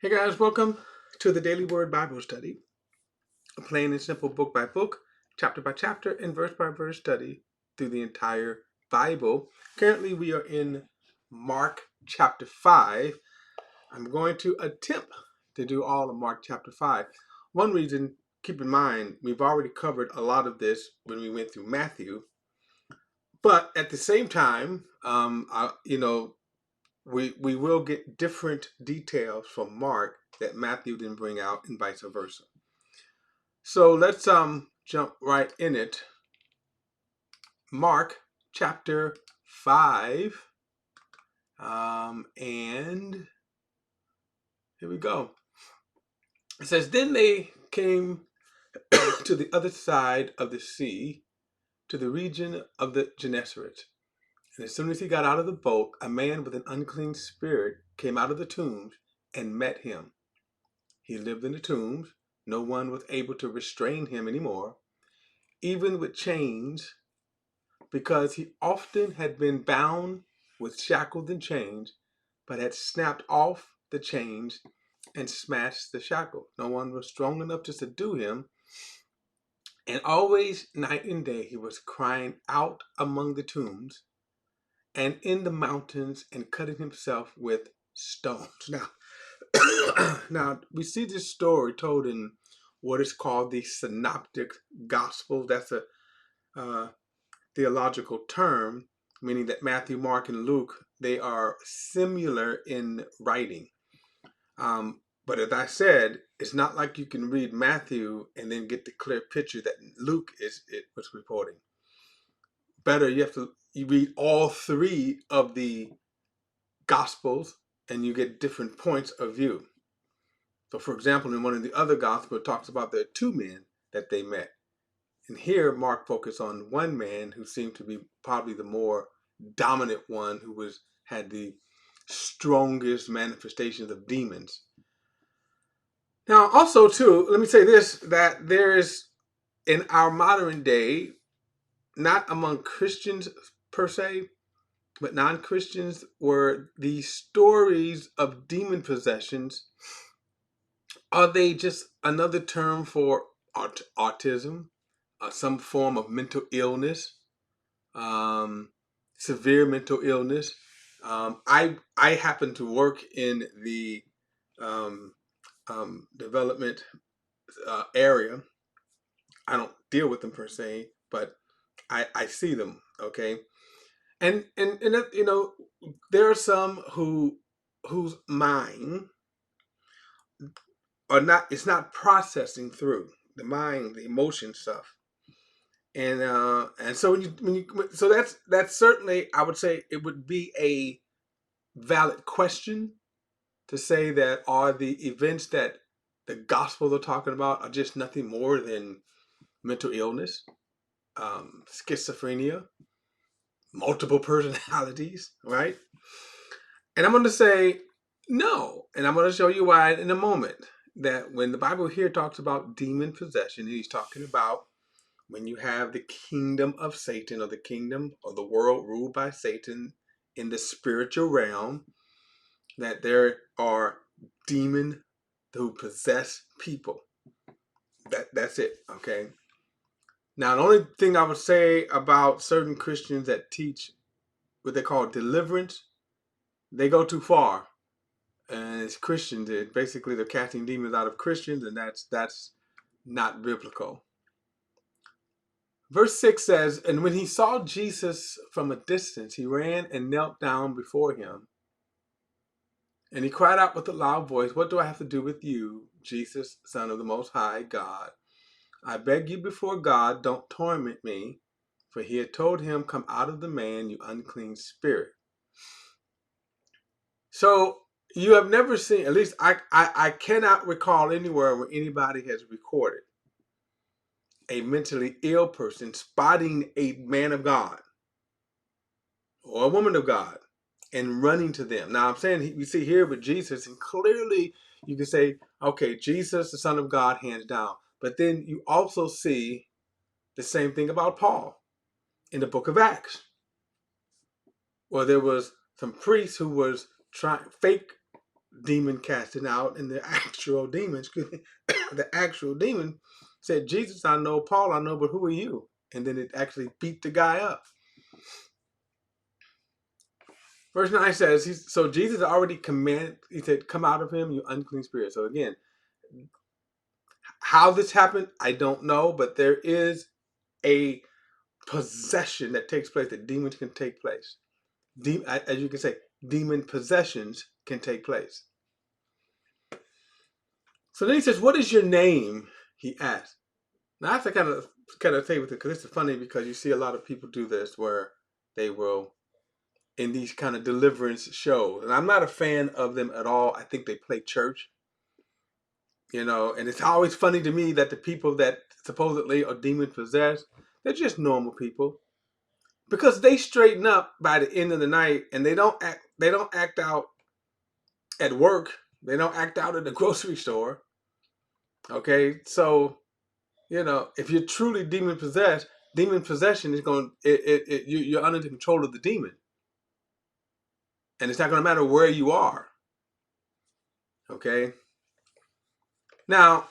Hey guys, welcome to the Daily Word Bible Study, a plain and simple book by book, chapter by chapter, and verse by verse study through the entire Bible. Currently, we are in Mark chapter 5. I'm going to attempt to do all of Mark chapter 5. One reason, keep in mind, we've already covered a lot of this when we went through Matthew, but at the same time, we will get different details from Mark that Matthew didn't bring out, and vice versa. So let's jump right in it. Mark chapter 5. And here we go. It says, Then they came to the other side of the sea, to the region of the Gennesaret. And as soon as he got out of the boat, a man with an unclean spirit came out of the tombs and met him. He lived in the tombs. No one was able to restrain him anymore, even with chains, because he often had been bound with shackles and chains, but had snapped off the chains and smashed the shackle. No one was strong enough to subdue him, and always night and day he was crying out among the tombs and in the mountains and cutting himself with stones. Now we see this story told in what is called the Synoptic Gospels. That's a uh, theological term, meaning that Matthew, Mark, and Luke, they are similar in writing. But as I said, it's not like you can read Matthew and then get the clear picture that Luke was reporting. Better, you read all three of the Gospels and you get different points of view. So, for example, in one of the other Gospels, it talks about the two men that they met. And here, Mark focused on one man who seemed to be probably the more dominant one, who had the strongest manifestations of demons. Now, also, too, let me say this, that there is, in our modern day, not among Christians per se, but non-Christians, where these stories of demon possessions, are they just another term for autism, some form of mental illness, um, severe mental illness? I happen to work in the um, development area. I don't deal with them per se, but I see them. Okay, and there are some whose mind are not, it's not processing through the mind, the emotion stuff. And so so that's certainly, I would say it would be a valid question to say that are the events that the gospel are talking about are just nothing more than mental illness, schizophrenia, multiple personalities, right? And I'm going to say no, and I'm going to show you why in a moment. That when the Bible here talks about demon possession, he's talking about when you have the kingdom of Satan, or the kingdom of the world ruled by Satan in the spiritual realm, that there are demons who possess people. That's it, okay? Now, the only thing I would say about certain Christians that teach what they call deliverance, they go too far. And it's Christians, basically they're casting demons out of Christians, and that's not biblical. Verse 6 says, And when he saw Jesus from a distance, he ran and knelt down before him. And he cried out with a loud voice, What do I have to do with you, Jesus, Son of the Most High God? I beg you before God, don't torment me. For he had told him, Come out of the man, you unclean spirit. So you have never seen, at least I cannot recall anywhere where anybody has recorded a mentally ill person spotting a man of God or a woman of God and running to them. Now I'm saying we see here with Jesus, and clearly you can say, okay, Jesus, the Son of God, hands down. But then you also see the same thing about Paul in the book of Acts, where there was some priest who was trying fake demon casting out, and the actual demon, excuse me, the actual demon said, Jesus, I know, Paul, I know, but who are you? And then it actually beat the guy up. Verse 9 says, so Jesus already commanded, he said, come out of him, you unclean spirit. So again, how this happened, I don't know, but there is a possession that takes place, that demons can take place. As you can say, demon possessions can take place. So then he says, what is your name? He asked. Now I have to kind of say with it, because it's funny, because you see a lot of people do this where they will, in these kind of deliverance shows, and I'm not a fan of them at all. I think they play church, and it's always funny to me that the people that supposedly are demon possessed, they're just normal people, because they straighten up by the end of the night, and they don't act out at work. They don't act out at the grocery store. Okay, so if you're truly demon possessed, demon possession is going. You're under the control of the demon, and it's not going to matter where you are. Okay. Now,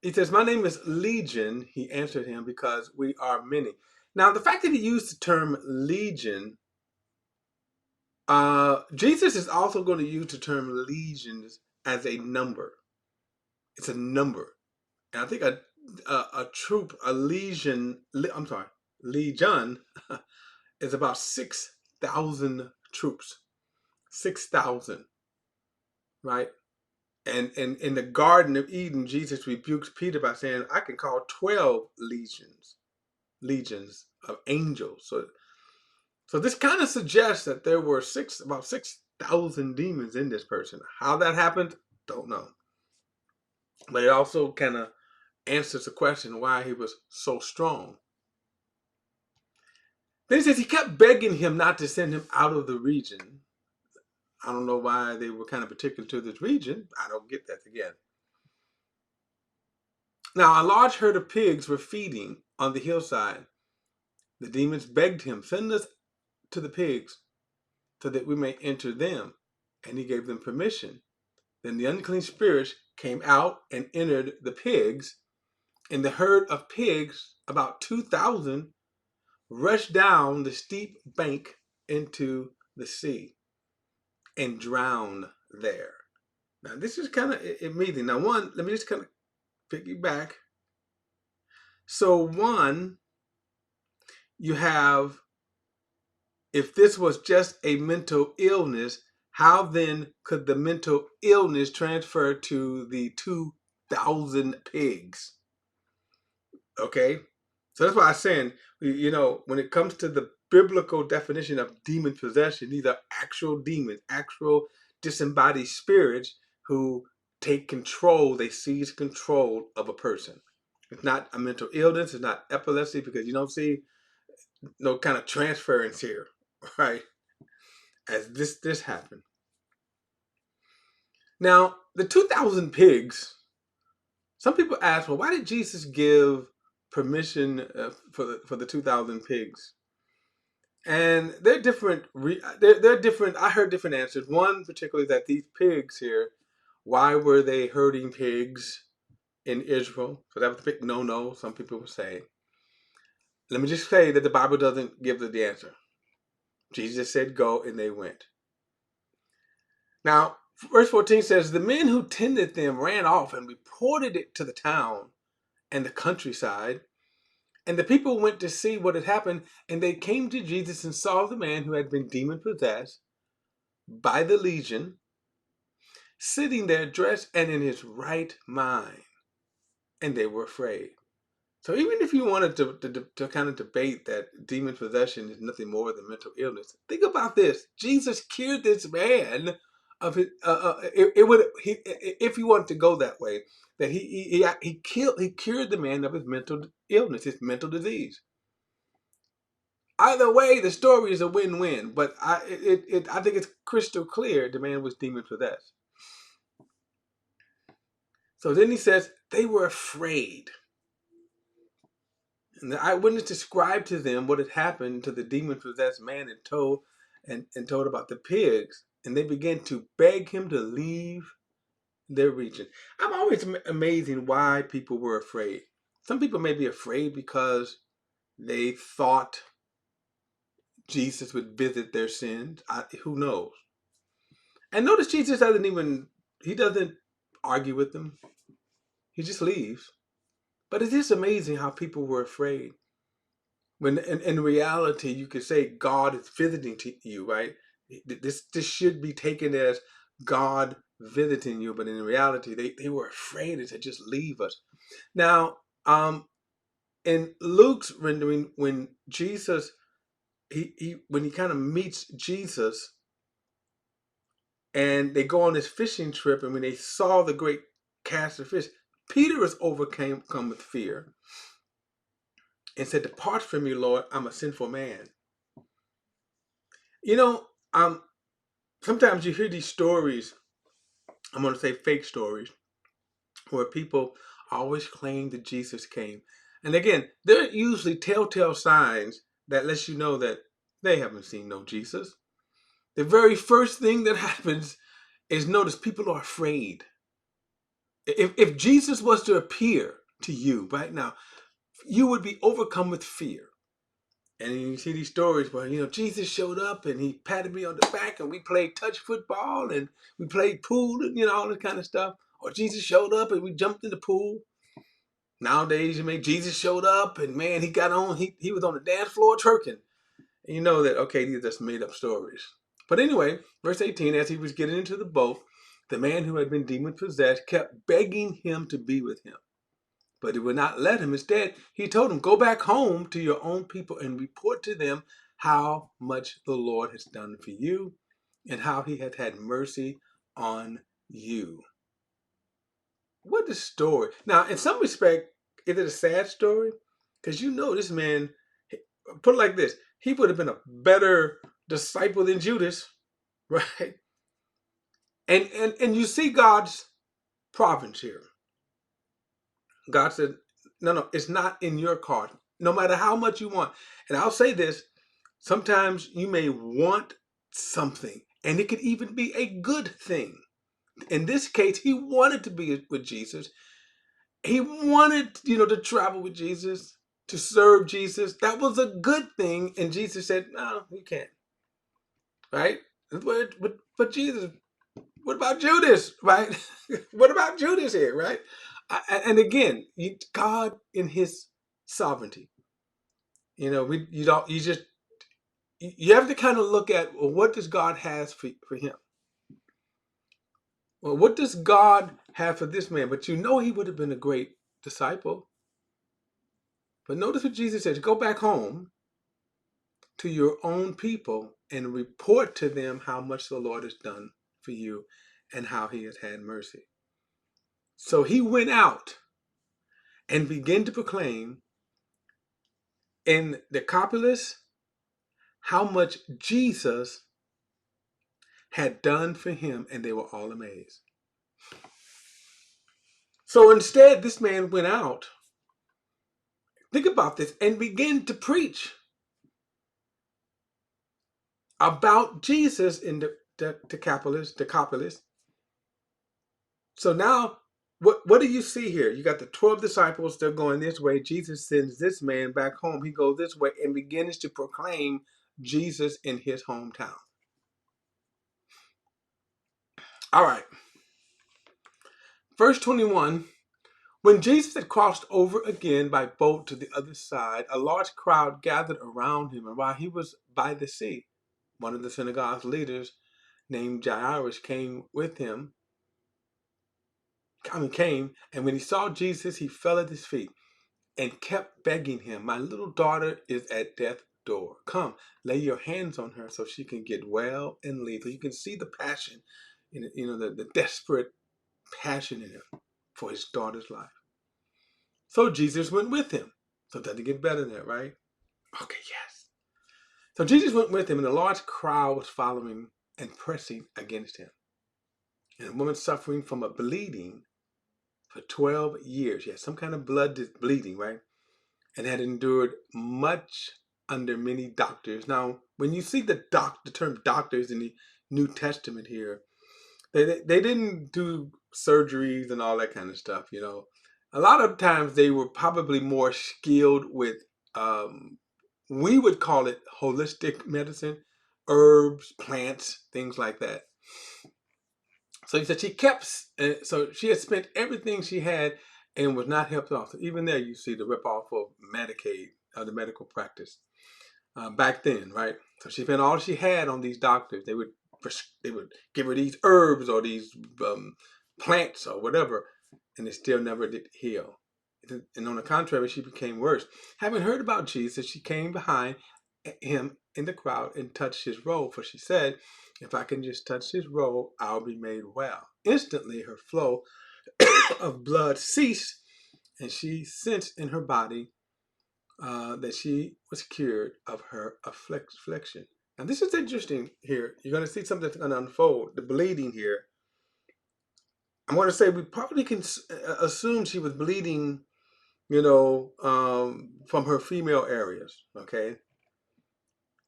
he says, "My name is Legion." He answered him, because we are many. Now, the fact that he used the term legion, Jesus is also going to use the term legions as a number. It's a number, and I think a troop, a legion. I'm sorry, legion is about 6,000 troops. 6,000, right? And in the Garden of Eden, Jesus rebukes Peter by saying, I can call 12 legions of angels. So this kind of suggests that there were about 6,000 demons in this person. How that happened, don't know. But it also kind of answers the question why he was so strong. Then he says he kept begging him not to send him out of the region. I don't know why they were kind of particular to this region. I don't get that again. Now, a large herd of pigs were feeding on the hillside. The demons begged him, send us to the pigs so that we may enter them. And he gave them permission. Then the unclean spirits came out and entered the pigs. And the herd of pigs, about 2,000, rushed down the steep bank into the sea and drowned there. Now, this is kind of amazing. Now, let me just kind of piggyback. So, you have, if this was just a mental illness, how then could the mental illness transfer to the 2,000 pigs? Okay, so that's why I'm saying, when it comes to the biblical definition of demon possession, these are actual demons, actual disembodied spirits who take control, they seize control of a person. It's not a mental illness, it's not epilepsy, because you don't see no kind of transference here, right? As this happened. Now, the 2,000 pigs, some people ask, well, why did Jesus give permission for the 2,000 pigs? And they're different. They're different. I heard different answers. One particularly, that these pigs here, why were they herding pigs in Israel? So that was a big no-no, some people would say. Let me just say that the Bible doesn't give the answer. Jesus said go, and they went. Now, verse 14 says, the men who tended them ran off and reported it to the town and the countryside. And the people went to see what had happened, and they came to Jesus and saw the man who had been demon-possessed by the legion, sitting there dressed and in his right mind. And they were afraid. So even if you wanted to kind of debate that demon possession is nothing more than mental illness, think about this. Jesus cured this man of his. If he wanted to go that way, that he cured the man of his mental illness, his mental disease. Either way, the story is a win-win. But I think it's crystal clear the man was demon possessed. So then he says they were afraid. And the eyewitness described to them what had happened to the demon-possessed man and told about the pigs. and they began to beg him to leave their region. I'm always amazing why people were afraid. Some people may be afraid because they thought Jesus would visit their sins. Who knows? And notice Jesus he doesn't argue with them. He just leaves. But it is amazing how people were afraid. When in reality, you could say God is visiting you, right? This should be taken as God visiting you, but in reality, they were afraid and said, just leave us. Now, in Luke's rendering, when Jesus, when he kind of meets Jesus, and they go on this fishing trip, and when they saw the great catch of fish, Peter was overcome with fear and said, "Depart from me, Lord, I'm a sinful man." You know, sometimes you hear these stories, I'm going to say fake stories, where people always claim that Jesus came. And again, they're usually telltale signs that lets you know that they haven't seen no Jesus. The very first thing that happens is notice people are afraid. If Jesus was to appear to you right now, you would be overcome with fear. And you see these stories where, Jesus showed up and he patted me on the back and we played touch football and we played pool and, all this kind of stuff. Or Jesus showed up and we jumped in the pool. Nowadays, Jesus showed up and man, he was on the dance floor twerking. And you know that, okay, these are just made up stories. But anyway, verse 18, as he was getting into the boat, the man who had been demon possessed kept begging him to be with him. But he would not let him. Instead, he told him, go back home to your own people and report to them how much the Lord has done for you and how he has had mercy on you. What a story. Now, in some respect, is it a sad story? Because this man, put it like this, he would have been a better disciple than Judas, right? And you see God's providence here. God said, no, it's not in your card, no matter how much you want. And I'll say this, sometimes you may want something, and it could even be a good thing. In this case, he wanted to be with Jesus. He wanted, to travel with Jesus, to serve Jesus. That was a good thing. And Jesus said, no, you can't. Right? But Jesus, what about Judas? Right? What about Judas here? Right? And again, God in his sovereignty, you have to kind of look at, well, what does God has for him? Well, what does God have for this man? But he would have been a great disciple. But notice what Jesus says, go back home to your own people and report to them how much the Lord has done for you and how he has had mercy. So he went out and began to proclaim in the Decapolis how much Jesus had done for him, and they were all amazed. So instead, this man went out, think about this, and began to preach about Jesus in the Decapolis. So now, what do you see here? You got the 12 disciples, they're going this way. Jesus sends this man back home. He goes this way and begins to proclaim Jesus in his hometown. All right. Verse 21, when Jesus had crossed over again by boat to the other side, a large crowd gathered around him. And while he was by the sea, one of the synagogue's leaders named Jairus came, and when he saw Jesus, he fell at his feet and kept begging him, my little daughter is at death's door. Come, lay your hands on her so she can get well and leave. So you can see the passion, the desperate passion in him for his daughter's life. So Jesus went with him. So doesn't it get better than that, right? Okay, yes. So Jesus went with him, and a large crowd was following and pressing against him. And a woman suffering from a bleeding for 12 years. She had some kind of bleeding, right? And had endured much under many doctors. Now, when you see the term doctors in the New Testament here. They didn't do surgeries and all that kind of stuff. A lot of times they were probably more skilled with, um, we would call it holistic medicine, herbs, plants, things like that. So he said so she had spent everything she had and was not helped off. So even there, you see the ripoff of Medicaid, the medical practice back then, right? So she spent all she had on these doctors. They would give her these herbs or these plants or whatever, and it still never did heal. And on the contrary, she became worse. Having heard about Jesus, she came behind him in the crowd and touched his robe, for she said, "If I can just touch his robe, I'll be made well." Instantly, her flow of blood ceased, and she sensed in her body that she was cured of her affliction. Now, this is interesting here. You're going to see something that's going to unfold. The bleeding here. I'm going to say we probably can assume she was bleeding, from her female areas. Okay.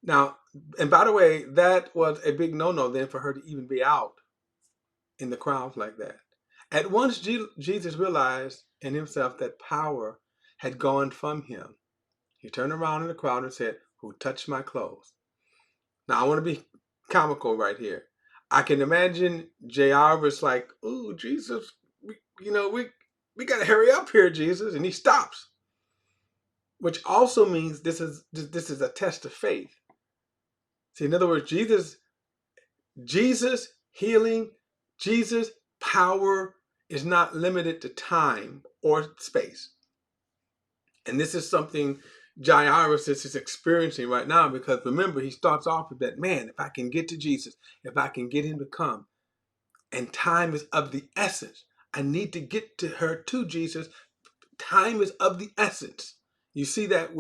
Now, and by the way, that was a big no-no then for her to even be out in the crowds like that. At once, Jesus realized in himself that power had gone from him. He turned around in the crowd and said, "Who touched my clothes?" Now, I want to be comical right here. I can imagine J.R. was like, "Ooh, Jesus, we got to hurry up here, Jesus." And he stops, which also means this is a test of faith. See, in other words, Jesus healing, Jesus power is not limited to time or space. And this is something Jairus is experiencing right now, because remember, he starts off with that, man, if I can get to Jesus, if I can get him to come, and time is of the essence. I need to get to her, to Jesus. Time is of the essence. You see that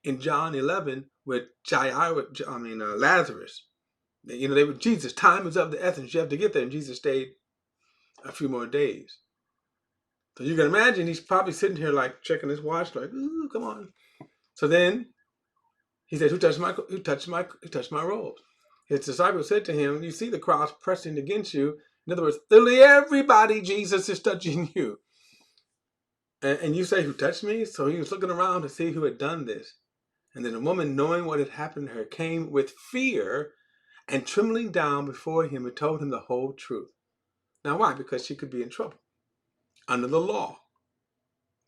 in John 11 with Lazarus. They were, Jesus, time is of the essence. You have to get there. And Jesus stayed a few more days. So you can imagine he's probably sitting here like checking his watch, like, ooh, come on. So then he said, who touched my robes? His disciples said to him, "You see the crowds pressing against you." In other words, literally everybody, Jesus, is touching you. And you say, "Who touched me?" So he was looking around to see who had done this. And then a woman, knowing what had happened to her, came with fear and trembling down before him and told him the whole truth. Now, why? Because she could be in trouble under the law.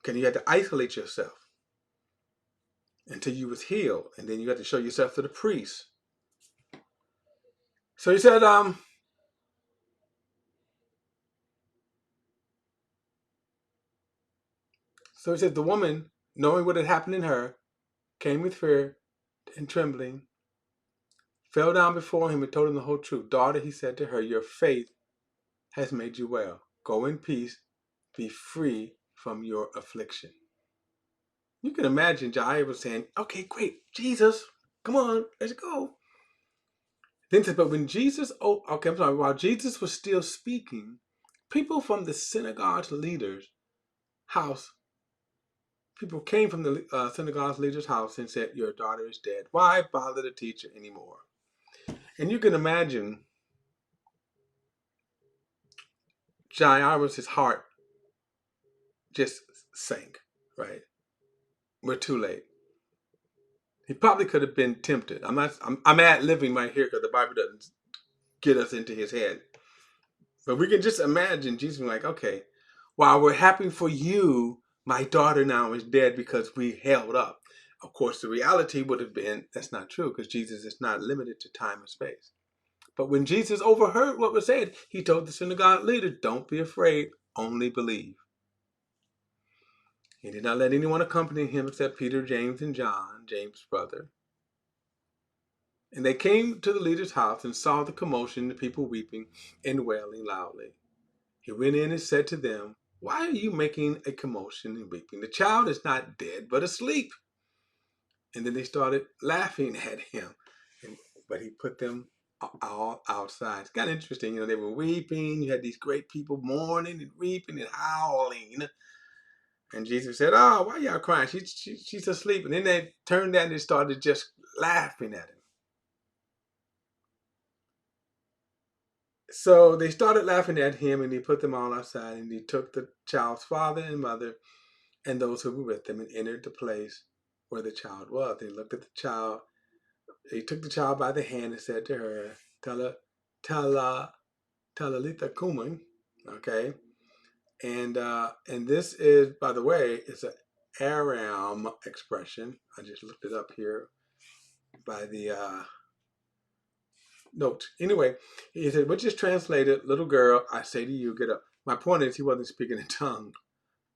Okay, you had to isolate yourself until you was healed, and then you had to show yourself to the priest. So he said, the woman, knowing what had happened in her, came with fear and trembling, fell down before him and told him the whole truth. "Daughter," he said to her, "your faith has made you well. Go in peace, be free from your affliction." You can imagine Jair was saying, "Okay, great, Jesus, come on, let's go." Then said, but while Jesus was still speaking, people from the synagogue's leaders' house, people came from the synagogue's leader's house and said, "Your daughter is dead. Why bother the teacher anymore?" And you can imagine Jairus' heart just sank, right? We're too late. He probably could have been tempted. I'm ad-libbing right here because the Bible doesn't get us into his head. But we can just imagine Jesus being like, "Okay, while we're happy for you, my daughter now is dead because we held up." Of course, the reality would have been that's not true, because Jesus is not limited to time and space. But when Jesus overheard what was said, he told the synagogue leader, "Don't be afraid, only believe." He did not let anyone accompany him except Peter, James, and John, James' brother. And they came to the leader's house and saw the commotion, the people weeping and wailing loudly. He went in and said to them, "Why are you making a commotion and weeping? The child is not dead, but asleep." And then they started laughing at him. But he put them all outside. It's kind of interesting. They were weeping. You had these great people mourning and weeping and howling. And Jesus said, "Oh, why are y'all crying? She's asleep." And then they turned and they started just laughing at him. So they started laughing at him, and he put them all outside, and he took the child's father and mother and those who were with them and entered the place where the child was. They looked at the child. He took the child by the hand and said to her, Tala, Talalita Kuman. Okay. And this is, by the way, it's an Aram expression. I just looked it up here by the note. Anyway, he said, which is translated, little girl, I say to you, get up. My point is, he wasn't speaking in tongue.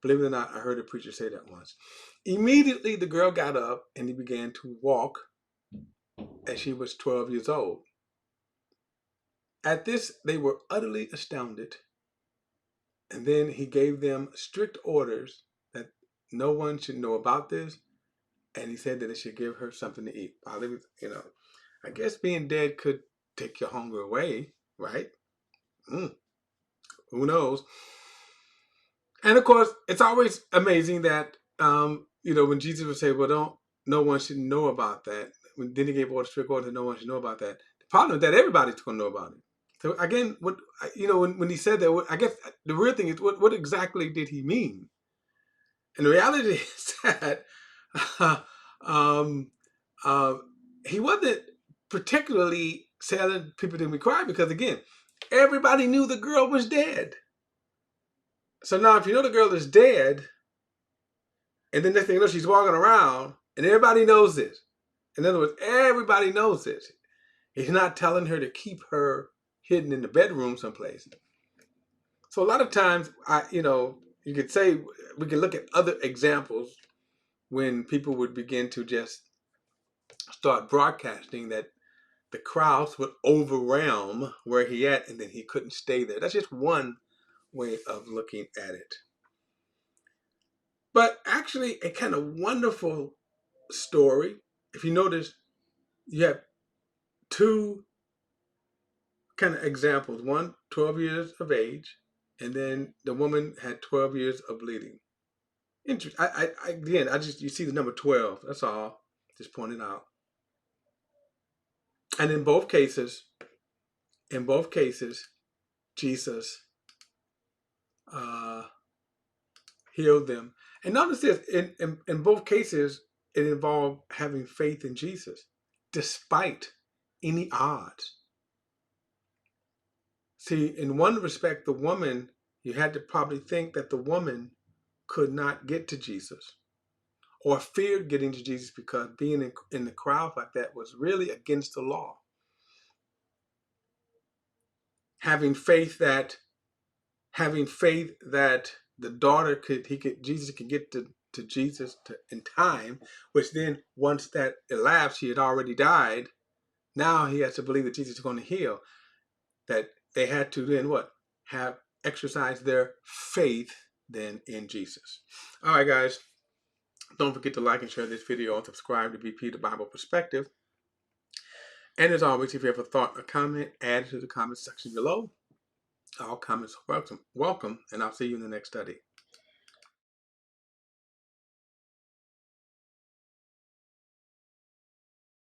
Believe it or not, I heard a preacher say that once. Immediately, the girl got up and he began to walk as she was 12 years old. At this, they were utterly astounded. And then he gave them strict orders that no one should know about this. And he said that they should give her something to eat. I guess being dead could take your hunger away, right? Who knows? And of course, it's always amazing that, when Jesus would say, well, no one should know about that. Then he gave all the strict orders that no one should know about that. The problem is that everybody's going to know about it. So again, when he said that, I guess the real thing is, what exactly did he mean? And the reality is that um, uh, he wasn't particularly telling people to be quiet because, again, everybody knew the girl was dead. So now if you know the girl is dead, and then next thing you know, she's walking around, and everybody knows this. In other words, everybody knows this. He's not telling her to keep her hidden in the bedroom someplace. So a lot of times, you could say we can look at other examples when people would begin to just start broadcasting that the crowds would overwhelm where he at, and then he couldn't stay there. That's just one way of looking at it. But actually, a kind of wonderful story. If you notice, you have two kind of examples. One, 12 years of age, and then the woman had 12 years of bleeding. Again, you see the number 12. That's all. Just pointing out. And in both cases, Jesus uh, healed them. And notice this: in both cases, it involved having faith in Jesus, despite any odds. See, in one respect, you had to probably think that the woman could not get to Jesus or feared getting to Jesus because being in the crowd like that was really against the law. Having faith that the daughter Jesus could get to Jesus in time, which then once that elapsed, he had already died. Now he has to believe that Jesus is going to heal. That they had to then what? Have exercised their faith then in Jesus. All right, guys. Don't forget to like and share this video and subscribe to BP The Bible Perspective. And as always, if you have a thought or comment, add it to the comment section below. All comments are welcome, and I'll see you in the next study.